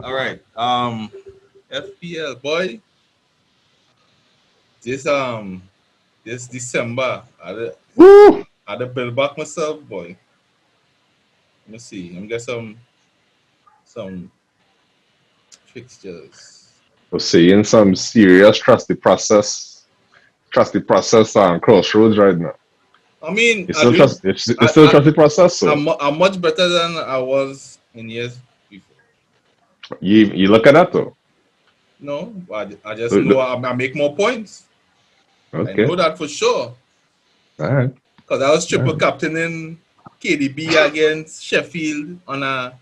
All right. FPL boy. This this December, Woo! I had to build back myself, boy. Let me see. Let me get some fixtures. We're seeing some serious trust the process on crossroads right now. I mean, It's I still do. it's still trust the process, so I'm much better than I was in years before. you look at that though. No, I just Look, know look. I make more points. I Okay. know that for sure. All right. Because I was All triple right. captaining KDB against Sheffield on a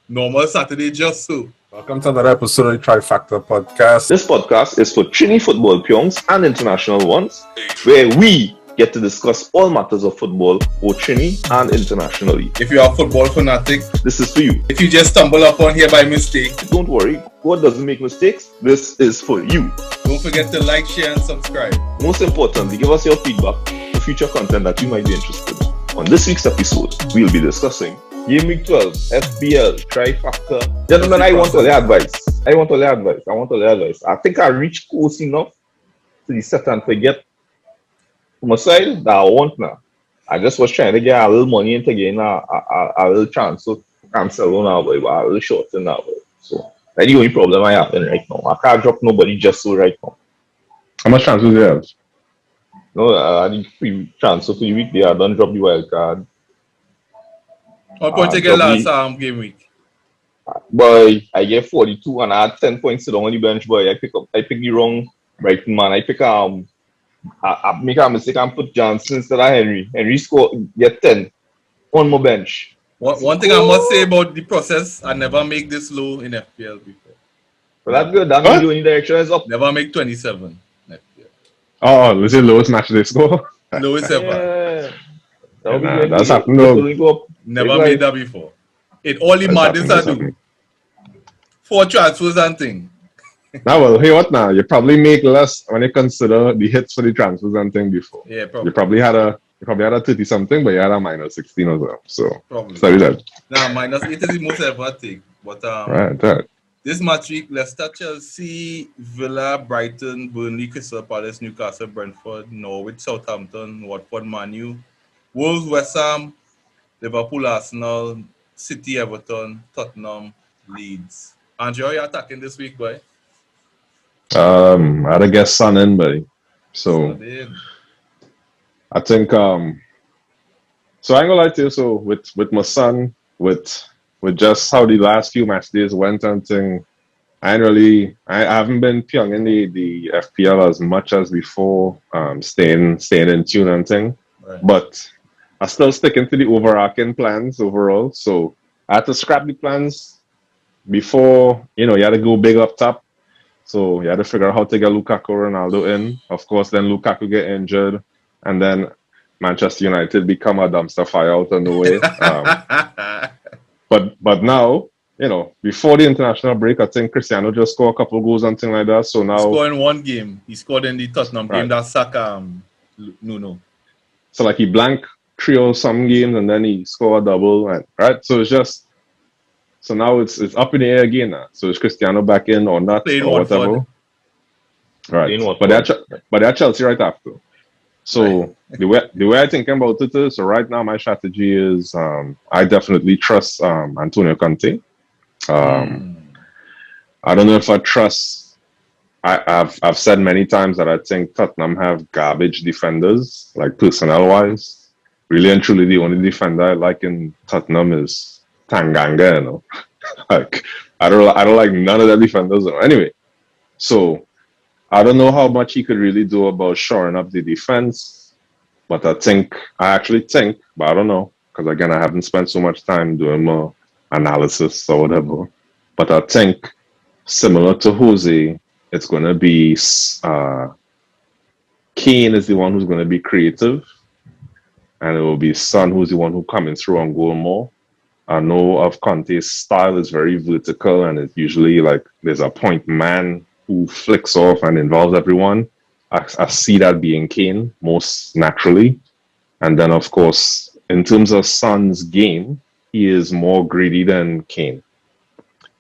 normal Saturday just so. Welcome to another episode of the Trifactor podcast. This podcast is for Trini football piongs and international ones, where we get to discuss all matters of football, both Trini and internationally. If you are a football fanatic, This is for you. if you just stumble upon here by mistake, Don't worry, God doesn't make mistakes. This is for you. don't forget to like, share, and subscribe. Most importantly, give us your feedback for future content that you might be interested in. On this week's episode, we'll be discussing Gameweek 12, FPL, Trifactor. Gentlemen, I want all your advice. I think I reached close enough to the set and forget from a side that I want now. I just was trying to get a little money into getting a little chance to Cancelo now, but a little short in now. So that's the only problem I have right now. I can't drop nobody just so right now. How much chances do you have? No, I need free transfer for the week. They are done drop the wild card. What point you get last game week? Boy, I get 42 and I had 10 points to the only bench. Boy, I pick the wrong Brighton man. I make a mistake and put Johnson instead of Henry. Henry get 10 on my bench. One thing I must say about the process, I never make this low in FPL before. But that's good. That means the only direction is up. Never make 27 in FPL. Oh, is it lowest match they score? Lowest ever. Yeah. That's happened though. Never made that before. It only madness I do. 4 transfers and thing. Now, well, hey, what now? You probably make less when you consider the hits for the transfers and thing before. Yeah, probably. You probably had a 30 something, but you had a minus 16 as well. So Probably. sorry that. Nah, minus 8 is the most ever I take. But Right. this match week, Leicester, Chelsea, Villa, Brighton, Burnley, Crystal Palace, Newcastle, Brentford, Norwich, Southampton, Watford, Man U, Wolves, West Ham, Liverpool, Arsenal, City, Everton, Tottenham, Leeds. Andrew, you're attacking this week, boy. I had a guess son in, buddy. So I think so I ain't gonna lie to you. So with my son, with just how the last few match days went and thing, I haven't been playing in the FPL as much as before, staying in tune and thing. Right. But I still sticking to the overarching plans overall. So I had to scrap the plans before, you had to go big up top. So you had to figure out how to get Lukaku Ronaldo in. Of course, then Lukaku get injured, and then Manchester United become a dumpster fire out of nowhere. But now, before the international break, I think Cristiano just scored a couple goals and things like that. So now he scored in one game. He scored in the Tottenham game that Saka Nuno. So like he blanked 3 or some games and then he scored a double, and right. So it's just now it's up in the air again now. So is Cristiano back in or not Played or Watford. whatever? Right. Watford. But they're Chelsea right after. So the way I think about it is, so right now my strategy is I definitely trust Antonio Conte. I don't know if I trust. I've said many times that I think Tottenham have garbage defenders, like personnel wise. Really and truly, the only defender I like in Tottenham is Tanganga. Like I don't like none of the defenders. Anyway, so I don't know how much he could really do about shoring up the defense, but I actually think, but I don't know, because again, I haven't spent so much time doing more analysis or whatever. But I think, similar to Osei, it's going to be Kane is the one who's going to be creative, and it will be Son who's the one who coming through and goal more. I know of Conte's style is very vertical, and it's usually like there's a point man who flicks off and involves everyone. I see that being Kane most naturally. And then, of course, in terms of Son's game, he is more greedy than Kane.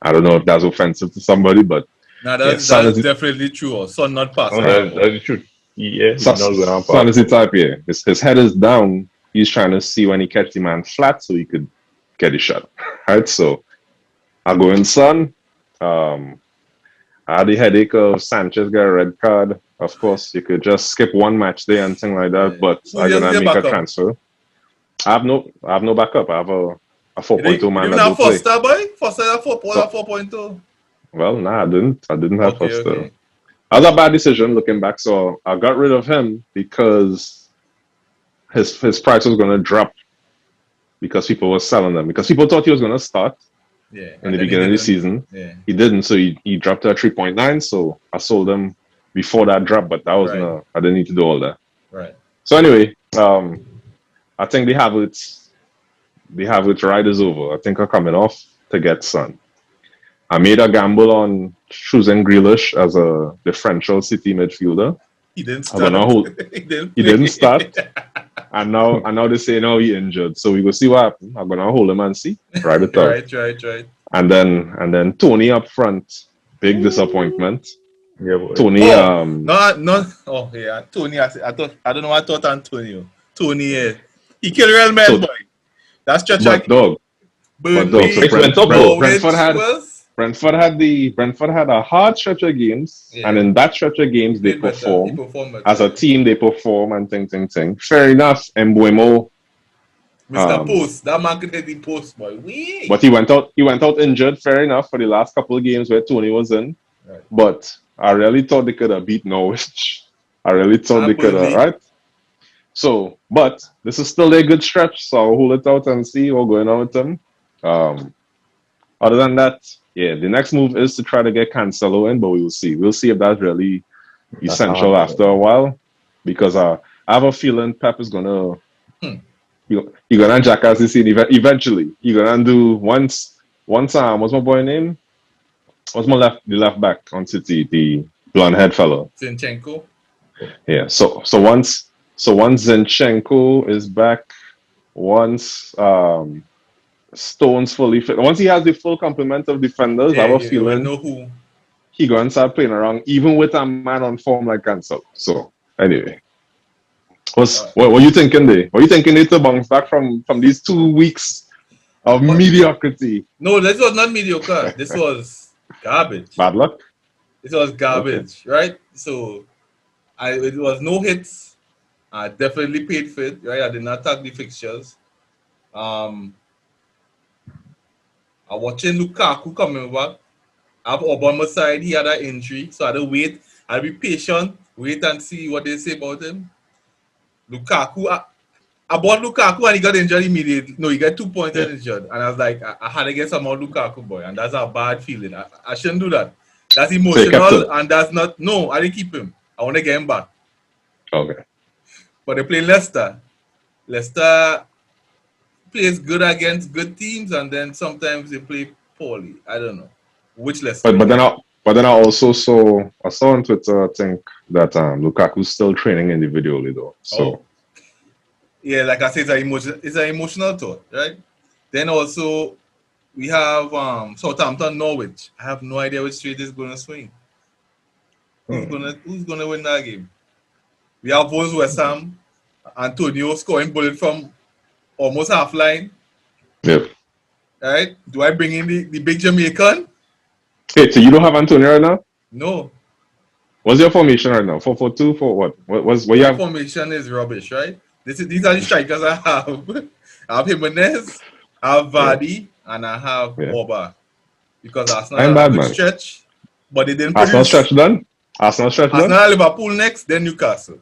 I don't know if that's offensive to somebody, but Now yeah, that's Son is definitely true. Or Son not passing. That is true. Yeah, he's not going on Son is the past. type, yeah. His head is down. He's trying to see when he catch the man flat so he could get a shot. Right? So I go in Son. I had the headache of Sanchez got a red card. Of course, you could just skip one match day and thing like that, Yeah. but I'm Who's gonna your make a backup? transfer. I have no backup. I have a You 4.2 man didn't that have do play. Foster, boy? Foster had So 4.2. well, nah, I didn't. I didn't have Okay, Foster. okay. That was a bad decision looking back. So I got rid of him because his price was gonna drop because people were selling them. Because people thought he was gonna start Yeah. in And the then he beginning of the didn't. season. Yeah. He didn't, so he dropped to a 3.9. So I sold him before that drop, but that was Right. no, I didn't need to do all that. Right. So anyway, I think the Havertz ride is over. I think I'm coming off to get Son. I made a gamble on choosing Grealish as a differential City midfielder. He didn't I'm gonna start. hold. He didn't He play. didn't start, and now they say no, he injured. So we will see what happens. I'm gonna hold him and see. Ride it out. Right. And then Tony up front, big disappointment. Yeah, boy. Tony, No. Oh, yeah. Tony, I don't know what I thought Antonio. Tony, yeah. He killed Real Madrid, So- boy. That's stretch but dog, Burnley, so It went up, though. Brentford had a hard stretch of games, Yeah. and in that stretch of games they He perform performed better. as a team. They perform and thing. Fair enough. Mbuemo, Mr. Post. That man could hit the post, boy. Wee. but he went out injured. Fair enough for the last couple of games where Tony was in. Right. But I really thought they could have beat Norwich. I really thought they could have, Burnley. right? So, but this is still a good stretch, so I'll hold it out and see what's going on with them. Other than that, yeah, the next move is to try to get Cancelo in, but we will see. We'll see if that's really essential after a while, because I have a feeling Pep is gonna you're gonna jackass this scene eventually. You're gonna do once what's my boy name? What's the left back on City, the blonde head fellow? Zinchenko. Yeah. So once Zinchenko is back, once Stone's fully fit, once he has the full complement of defenders, I have a feeling Know who. he gonna start playing around even with a man on form like Cancelo. So anyway. What are you thinking there? What are you thinking there to bounce back from these 2 weeks of mediocrity? No, this was not mediocre. This was garbage. Bad luck? This was garbage, right? So it was no hits. I definitely paid for it, right? I did not tag the fixtures. I'm watching Lukaku coming back. I have Obama's side. He had an injury, so I had to wait. I'll be patient, wait and see what they say about him. Lukaku, I bought Lukaku and he got injured immediately. No, he got 2 points and injured. And I was like, I had to get some more Lukaku, boy. And that's a bad feeling. I shouldn't do that. That's emotional and that's not. No, I didn't keep him. I want to get him back. Okay. But they play Leicester. Leicester plays good against good teams and then sometimes they play poorly. I don't know. Which Leicester? But then I also saw on Twitter, I think, that Lukaku's still training individually though. So yeah, like I said, it's an emotional thought, right? Then also we have Southampton Norwich. I have no idea which straight is gonna swing. Who's gonna win that game? We have Wolves West Ham, Antonio scoring bullet from almost half line. Yep. Right? Do I bring in the big Jamaican? Hey, so you don't have Antonio right now? No. What's your formation right now? 4-4-2 for what? What you have? Formation is rubbish, right? These are the strikers I have. I have Jimenez, I have Vardy, and I have Oba. Because Arsenal I'm had bad, a good man. stretch, but they didn't Arsenal produce. stretch done? Arsenal Liverpool next, then Newcastle.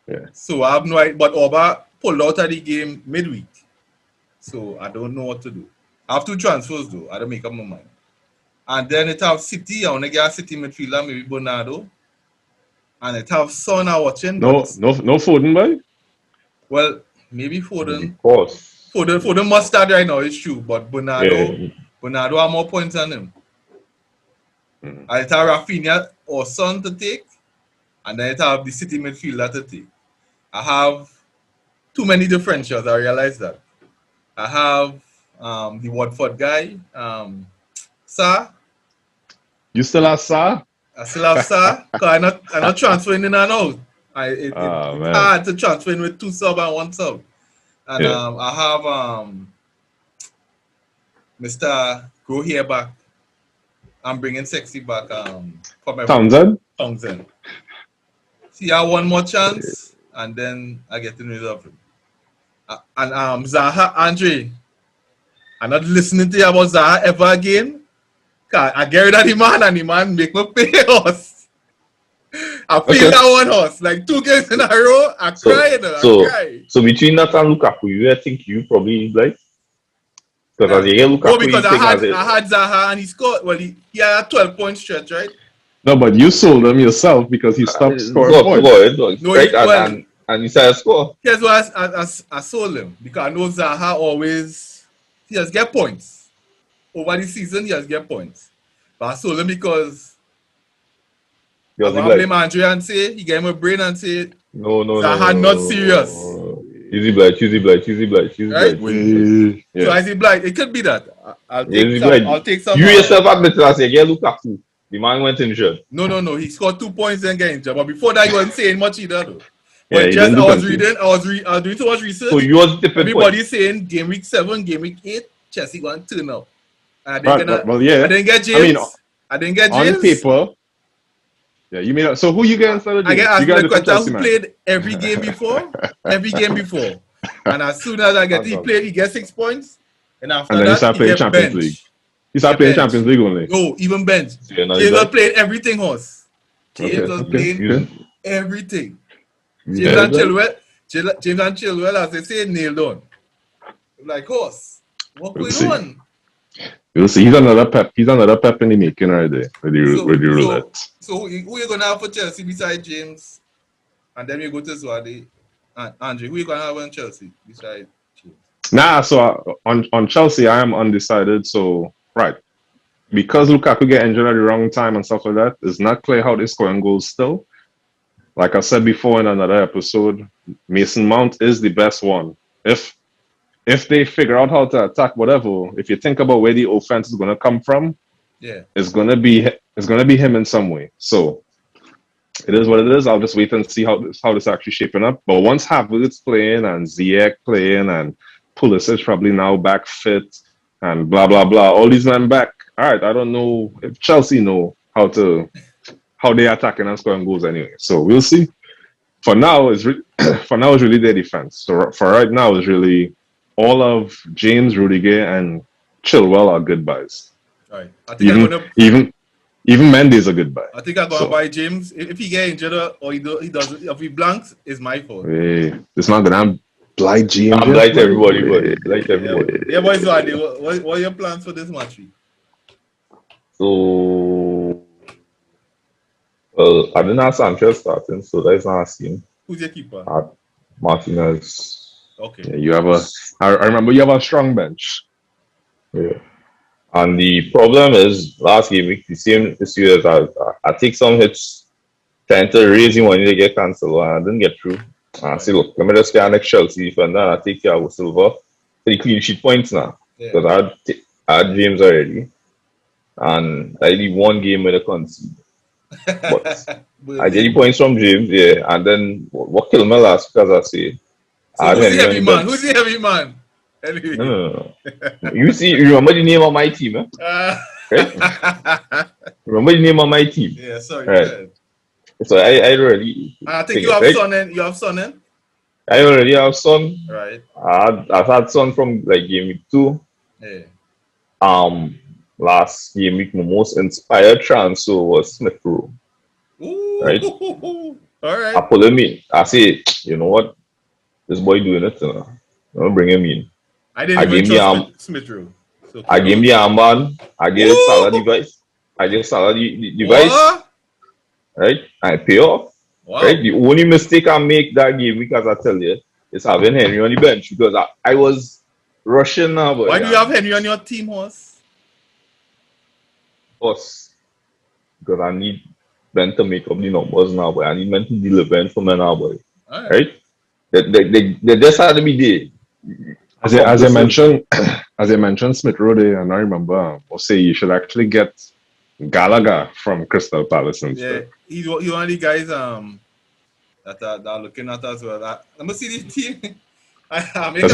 Yeah. So I have no idea. But Oba pulled out of the game midweek. So I don't know what to do. I have 2 transfers though. I don't make up my mind. And then it have City. I want to get a City midfielder, maybe Bernardo. And it have Son I'm watching. No Foden, boy? Well, maybe Foden. Of course. Foden must start right now, it's true. But Bernardo have more points than him. And it have Rafinha or Son to take. And then it have the City midfielder to take. I have too many differentials. I realize that. I have the Watford guy. Sir, You still have Sa? I still have Sir. Because I'm not transferring in and out. It's Man. hard to transfer in with 2 sub and 1 sub. And Yeah. I have Mr. Grow here back. I'm bringing Sexy back for my Townsend. See, I have 1 more chance, and then I get rid of him. And Zaha, Andre, I'm not listening to you about Zaha ever again. I get rid of the man, and the man make me pay us. I feel that 1 horse. Like 2 games in a row, I cry. So between that and Lukaku, I think you probably like. Because because I had Zaha and he scored. Well, he had a 12-point stretch, right? No, but you sold him yourself because he stopped scoring points. No, and he said score. Here's why I sold him. Because I know Zaha always, he has get points. Over the season, he has get points. But I sold him because I blame Andre and say, he gave him a brain and say, no, Zaha not serious. Easy blight. Right? So I say blight. It could be that. I'll take some. You yourself admitted I say, yeah, Lukaku. The man went injured. No. He scored 2 points and got injured. But before that, he wasn't saying much either. Though. Yeah, but just I was doing too much research. So you was tipping. Everybody saying game week 7, game week 8, Chelsea going to turn up. I didn't get James. I didn't get James. On paper. Yeah, you mean so who you get instead of James? I get Aspilicueta who played every game before. And as soon as I get he played, he gets 6 points. And after then that, he started playing Champions League. He started playing Champions League only. No, even bench. James was playing everything, horse. James was playing everything. James and Chilwell, as they say, nailed on. Like, horse, what going on? You'll see. He's another pep in the making right there with the roulette. So who you gonna have for Chelsea besides James? And then we go to Zwade. And Andre, who you gonna have on Chelsea besides James? Nah, so on Chelsea, I am undecided. So right, because Lukaku get injured at the wrong time and stuff like that, it's not clear how they're scoring goals still. Like I said before in another episode, Mason Mount is the best one. If they figure out how to attack whatever, if you think about where the offense is going to come from, it's going to be him in some way. So it is what it is. I'll just wait and see how this actually shaping up. But once Havertz playing and Ziyech playing and Pulisic probably now back fit and blah blah blah, all these men back. All right, I don't know if Chelsea know how they're attacking and scoring goals anyway. So we'll see. For now, it's really their defense. So for right now, it's really all of James, Rudiger, and Chilwell are goodbyes. Right. I think even Mendy's a goodbye. I think I'm gonna buy James. If he get injured or he doesn't, if he blanks, it's my fault. Hey, it's not gonna blight James. I'm blight everybody, everybody. Yeah, boys, what are your plans for this match week? So, well, I didn't have Sanchez starting, so that's not a scene. Who's your keeper? Martinez. Okay. Yeah, you have I remember you have a strong bench. Yeah. And the problem is, last game week, the same issue as I take some hits, trying to raise the money to get Cancelo, and I didn't get through. And I say, look, let me just get next Chelsea defender, and I take care of Silva for the clean sheet points now. Because I had James already. And I did 1 game with a concede. But I get the points from James, yeah. And then what killed me last week, as I say, who's the heavy man? Anyway. No. You remember the name of my team, eh? Right? Remember the name of my team? Yeah, sorry. Right. So I already. I think you have Son in. I already have Son. Right. I've had Son from like game week 2. Yeah. Last game week, my most inspired transfer was Smith Rowe. Right. All right. I pull him in. I say, you know what? This boy doing it. I'm gonna bring him in. I didn't even trust Smith Rowe. So I gave him the armband. I gave him Salah device. I gave Salah the device. What? Right? I pay off. Wow. Right? The only mistake I make that game, because I tell you, is having Henry on the bench, because I was rushing now. But why do you have Henry on your team, horse? Us. Because I need Ben to make up the numbers now, but I need men to deliver for me now, boy. Right. They just had to be there. As I mentioned, as you mentioned, Smith Rowe, and I remember Osei, you should actually get Gallagher from Crystal Palace Yeah, instead. he's one of the guys that are looking at as well. Let me see the team. I Because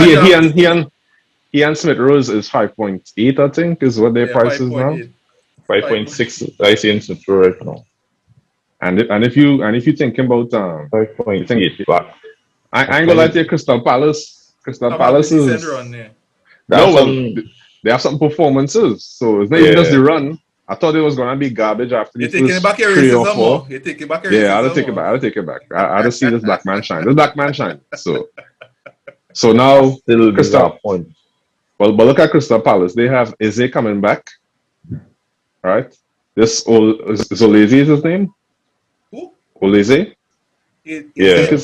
he and Smith Rowe is 5.8, I think, is what their price is now. 5.6 I see in Smith Rowe right now. And if you thinking about 5.8 back. I ain't gonna lie to you, Crystal Palace is run there. They have some performances, so it's not even just the run. I thought it was gonna be garbage after the first 3 or 4. You're taking back your Yeah, I'll take it back. I just see this black man shine. So now Still Crystal point. Well, but look at Crystal Palace. They have Eze coming back, right? This Olese is his name. Who? Olese. Yeah.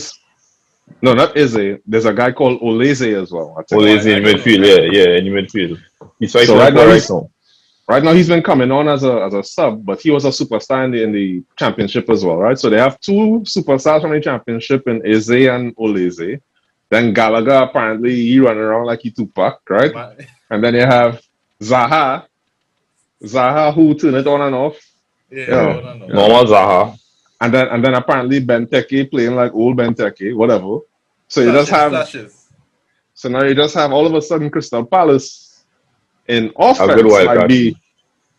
No, not Eze. There's a guy called Olese as well. Olese in midfield, in midfield. He's so right now he's been coming on as a sub, but he was a superstar in the championship as well, right? So they have 2 superstars from the championship in Eze and Olese. Then Gallagher, apparently he running around like he Tupac, right? And then you have Zaha who turn it on and off. Normal Zaha. And then apparently Benteke playing like old Benteke, whatever. So you just have flashes. So now you just have all of a sudden Crystal Palace in offense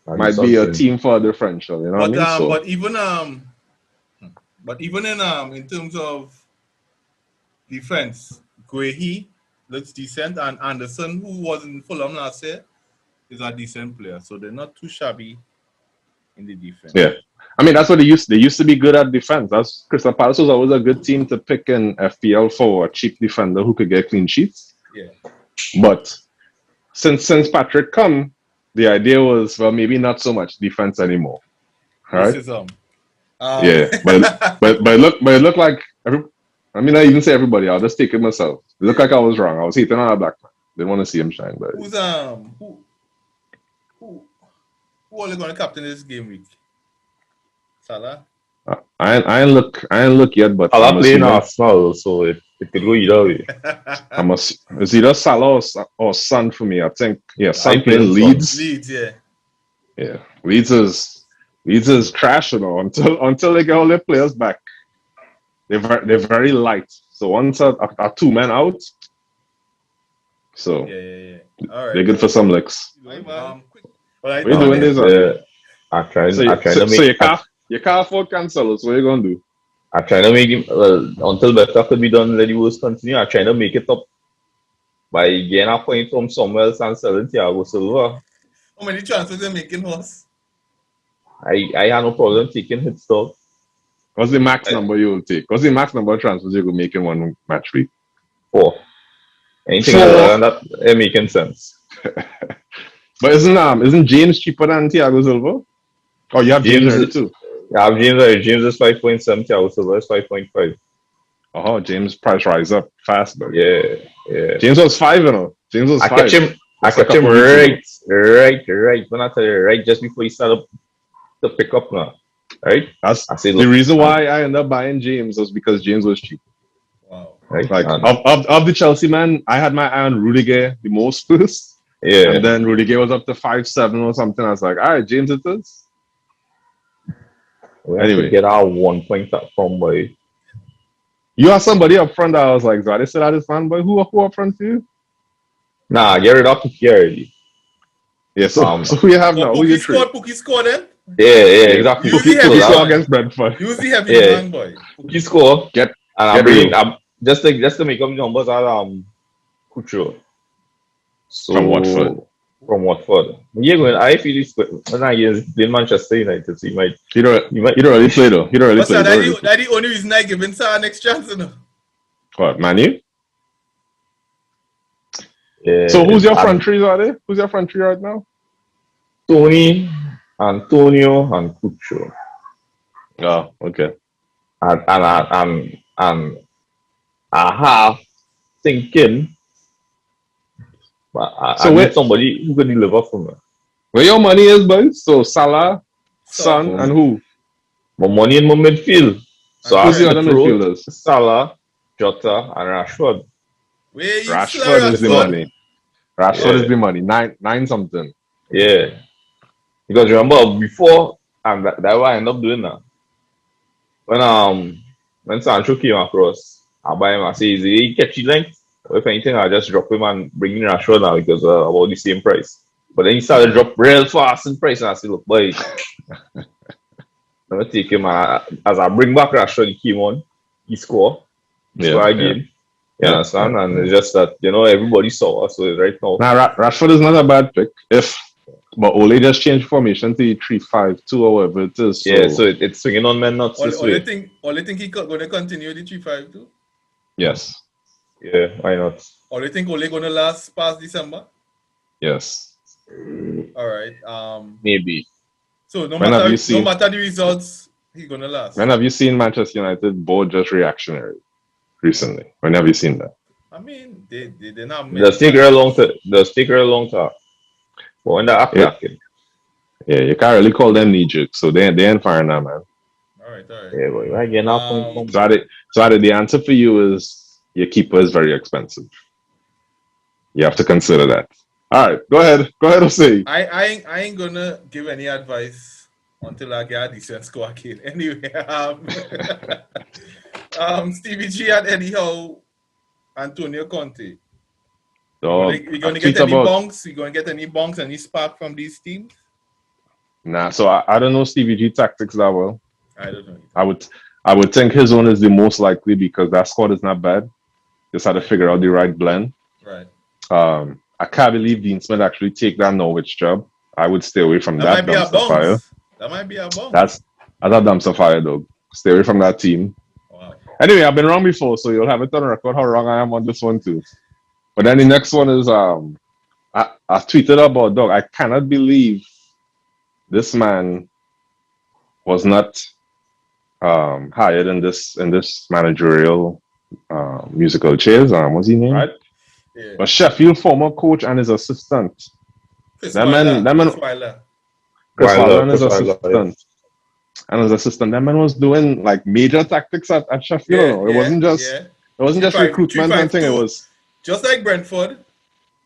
might be a team for a differential, you know what I mean? But even in terms of defense, Guehi looks decent, and Anderson, who was in Fulham last year, is a decent player. So they're not too shabby in the defense. Yeah. I mean, that's what they used to be good at defense. That's Crystal Palace was always a good team to pick in FPL for a cheap defender who could get clean sheets. Yeah. But since Patrick come, the idea was, well, maybe not so much defense anymore. Right? Yeah. But it looked like I mean, I even say everybody. I'll just take it myself. It looked like I was wrong. I was hating on a black man. Didn't want to see him shine. But who are they going to captain this game week? Salah. I ain't look yet, but Salah playing Arsenal, so it could go either way. It's either Salah or Son for me. I think Son playing Leeds. Leeds, yeah. Yeah, Leeds is trash, you know. Until they get all their players back. They're very light. So once are 2 men out, so yeah. All right, they're good for some licks. What are you doing this? I try to make. So you can't afford Cancelo. So what are you gonna do? I try to make him until better could be done. Let the worst continue. I try to make it up by getting a point from somewhere else and selling Thiago Silva. How many transfers are making, Horse? I have no problem taking hits though. What's the max number you will take? What's the max number of transfers you could make in one match week? 4. Anything other than that, it making sense. But isn't James cheaper than Thiago Silva? Oh, you have James too. Yeah, I have James. James is 5.7. Thiago Silva is 5.5. Oh, James price rise up fast, though. Yeah. James was 5, you know. James was 5. I catch him right. When I tell you right, just before he started to pick up now. Right? The reason why I ended up buying James was because James was cheap. Wow. Right? Like of the Chelsea man, I had my eye on Rudiger the most first. Yeah. And then Rudiger was up to 5.7 or something. I was like, all right, James it is. We have to get our 1 point up from boy. You have somebody up front that I was like, Zwade said that is fanboy. Who up front for you? Nah, get rid of Pookie already. Yeah, so who you have now? Who you trade? Pookie scored then? Yeah, exactly. Pookie score against Brentford. Use the heavy man, boy. Pookie score. I'm just to make up numbers are Cucho. So from Watford. Yeah, going. I feel it's when I playing Manchester United, so he might. He don't really play though. He don't really play. That's the only reason I give him next chance, you know. What, Manu? Yeah. So who's your front three, are they? Who's your front three right now? Tony, Antonio, and Cucho. Oh, okay. And I have thinking, but I need somebody who can deliver for me. Where your money is, boys? So Salah, Son, and who? My money in my midfield. So who's the other midfielders? Salah, Jota, and Rashford. Rashford is the money. Rashford Yeah. is the money. Nine something. Yeah. Because remember before, and that's why I ended up doing that. When Sancho came across, I buy him. I say, is he catchy length? If anything, I just drop him and bring in Rashford now because about the same price. But then he started to drop real fast in price, and I said, look, boy, I'm gonna take him. As I bring back Rashford, he came on, he scored again. You understand? And it's just that everybody saw us. So right now, Now Rashford is not a bad pick. But Ole just changed formation to 3-5-2 or whatever it is. So. Yeah, so it's swinging on men nuts this way. Only think he's going to continue the 3-5-2? Yes. Yeah, why not? Or you think Ole going to last past December? Yes. All right. Maybe. So no matter the results, he's going to last. When have you seen Manchester United board just reactionary recently? When have you seen that? I mean, they're not. They'll take her a long time. But when they're acting. Yeah, you can't really call them knee jerk, so they ain't firing that, man. All right. Yeah, but you're getting off from. So the answer for you is your keeper is very expensive. You have to consider that. All right, go ahead, Osei. I ain't gonna give any advice until I get a decent score kill. Anyway, Stevie G and anyhow, Antonio Conte. You gonna get any bonks? You gonna get any bonks, any spark from these teams? Nah, so I don't know Stevie G tactics that well. I don't know. I would think his one is the most likely because that squad is not bad. Just had to figure out the right blend. Right. I can't believe Dean Smith actually take that Norwich job. I would stay away from that dumpster fire. That might be a bonk. That's a dumpster fire, though. Stay away from that team. Wow. Anyway, I've been wrong before, so you'll have it on record how wrong I am on this one too. But then the next one is I tweeted about dog. I cannot believe this man was not hired in this managerial musical chairs. What's his name? Right. Yeah. But Sheffield former coach and his assistant. Chris Wilder and his assistant. And his assistant, that man was doing like major tactics at Sheffield. It wasn't just recruitment and thing. It was just like Brentford.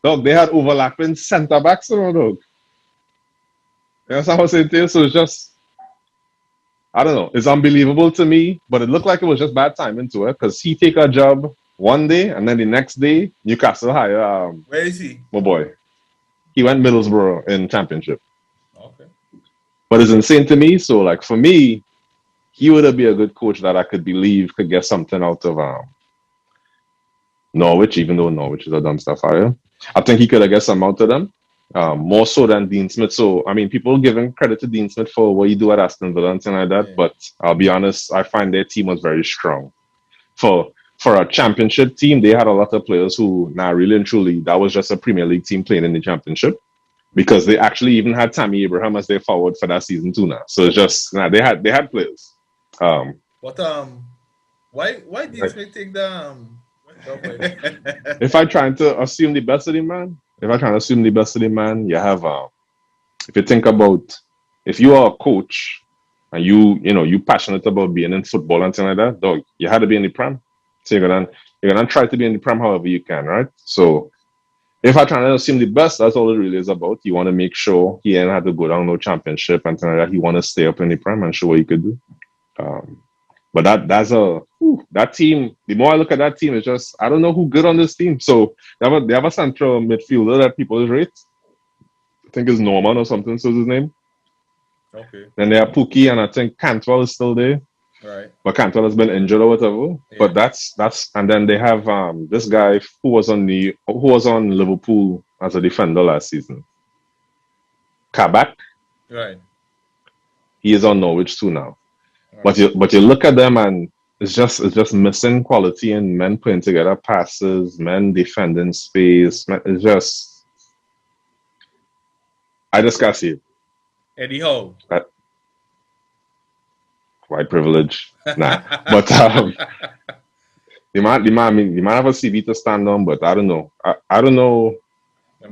Dog, they had overlapping centre backs, dog. You understand what I'm saying to you? So it's just, I don't know. It's unbelievable to me, but it looked like it was just bad timing to it because he take a job one day and then the next day Newcastle hire. Where is he? My boy. He went Middlesbrough in Championship. Okay. But it's insane to me. So like for me, he would be a good coach that I could believe could get something out of Norwich, even though Norwich is a dumpster fire. I think he could have get some out of them. More so than Dean Smith. So, I mean, people giving credit to Dean Smith for what he do at Aston Villa and things like that. Yeah. But I'll be honest, I find their team was very strong. For a championship team, they had a lot of players who, really and truly, that was just a Premier League team playing in the championship. Because they actually even had Tammy Abraham as their forward for that season too now. So it's just, they had players. Why Dean Smith take the... If I'm trying to assume the best of the man, you have if you think about if you are a coach and you passionate about being in football and things like that, dog, you had to be in the Prem. So you're gonna try to be in the Prem however you can, right? So if I'm trying to assume the best, that's all it really is about. You want to make sure he ain't had to go down no championship and things like that. He want to stay up in the Prem and show what he could do. But that team, the more I look at that team, it's just, I don't know who good on this team. So they have a central midfielder that people rate. I think it's Norman or something, so his name. Okay. Then they have Pookie, and I think Cantwell is still there. Right. But Cantwell has been injured or whatever. Yeah. But that's and then they have this guy who was on Liverpool as a defender last season. Kabak. Right. He is on Norwich too now. But you look at them and it's just missing quality in men putting together passes, men defending space. It's just I just can't see it. Eddie Howe. White privilege. Nah. But the man have a CV to stand on, but I don't know. I don't know.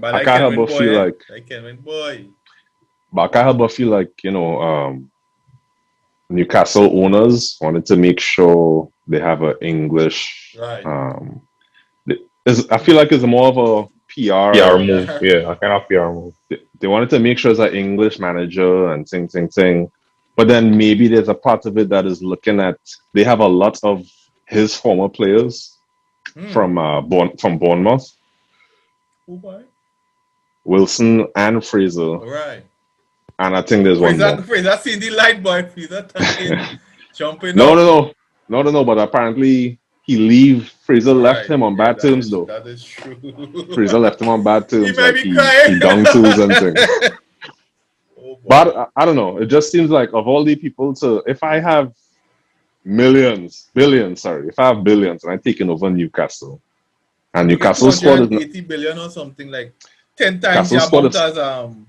I can't help but feel like But I can't help but feel like, Newcastle owners wanted to make sure they have an English. Right. I feel like it's more of a PR move. Yeah, a kind of PR move. They wanted to make sure it's an English manager and thing. But then maybe there's a part of it that is looking at they have a lot of his former players from Bournemouth. Who boy? Wilson and Fraser. All right. And I think there's one more. Fraser seen the light, boy. Fraser jumping No. But apparently Fraser left him on bad terms, though. That is true. Fraser left him on bad terms. He may be crying. He dunked tools and things. But I don't know. It just seems like of all the people, if I have billions, if I have billions and I'm taking over Newcastle, and Newcastle's squad is 80 billion or something like 10 times the amount as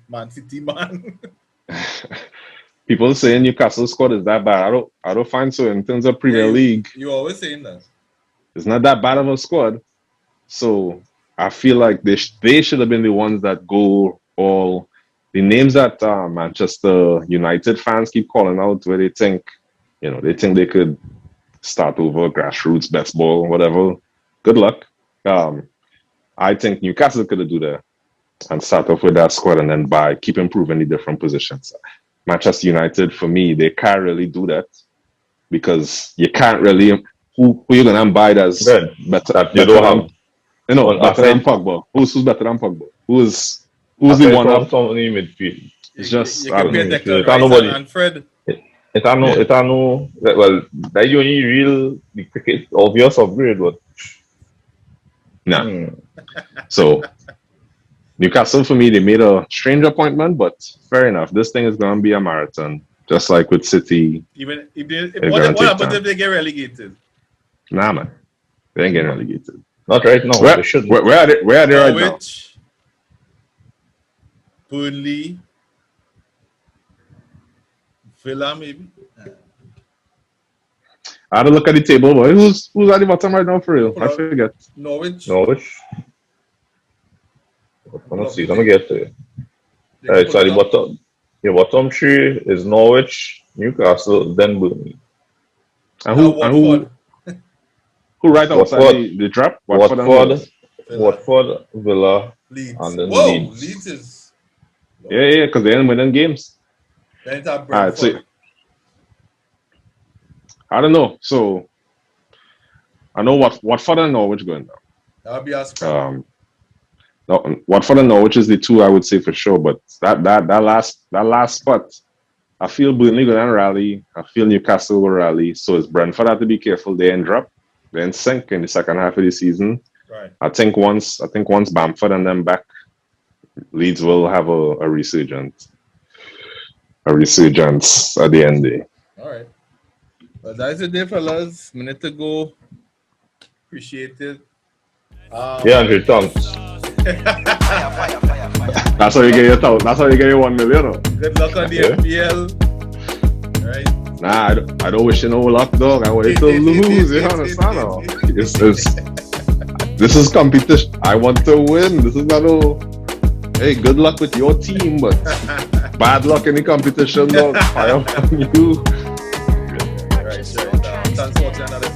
Man City, man. People saying Newcastle squad is that bad. I don't find so in terms of Premier League. You always saying that. It's not that bad of a squad. So I feel like they should have been the ones that go all the names that Manchester United fans keep calling out, where they think they could start over, grassroots, best ball, whatever. Good luck. I think Newcastle could have do that and start off with that squad and then keep improving the different positions. Manchester United, for me, they can't really do that because you can't really who you're gonna buy that's better than Pogba. Who's better than Pogba? Who's the one up? Midfield. It's just I don't know. And Fred. It's no. Well, that's the only real cricket obvious upgrade, but nah. So Newcastle, for me, they made a strange appointment, but fair enough. This thing is going to be a marathon, just like with City. Even what happens if they get relegated? Nah, man, they ain't getting relegated. Not right now. Where are they right now? Burnley, Villa, maybe. I had to look at the table, boy. Who's at the bottom right now for real? I forget. Norwich. Let's see. Let me get to it. Alright, so the bottom three is Norwich, Newcastle, then Burnley. And who right outside the trap? Watford, Villa, Leeds. and then Leeds. Leeds is. Yeah, because they ain't winning games. Then it's Alright, so I don't know. So I know Watford and Norwich going down. That'll be a scrum. No, Watford and Norwich is the two I would say for sure. But that last spot, I feel Burnley going to rally. I feel Newcastle will rally. So it's Brentford have to be careful. They ain't drop. They ain't sink in the second half of the season. Right. I think once Bamford and them back, Leeds will have a resurgence. A resurgence at the end there. All right. Well, that's it there, fellas. Minute to go. Appreciate it. Yeah, Andrew, thanks. That's how you get your 1 million. Good luck on the FPL. Right. Nah, I don't wish you no luck, dog. I want you to lose. You understand? This is competition. I want to win. This is not hey, good luck with your team, but bad luck in the competition, dog. I am on you. Right, sure. Thanks for watching another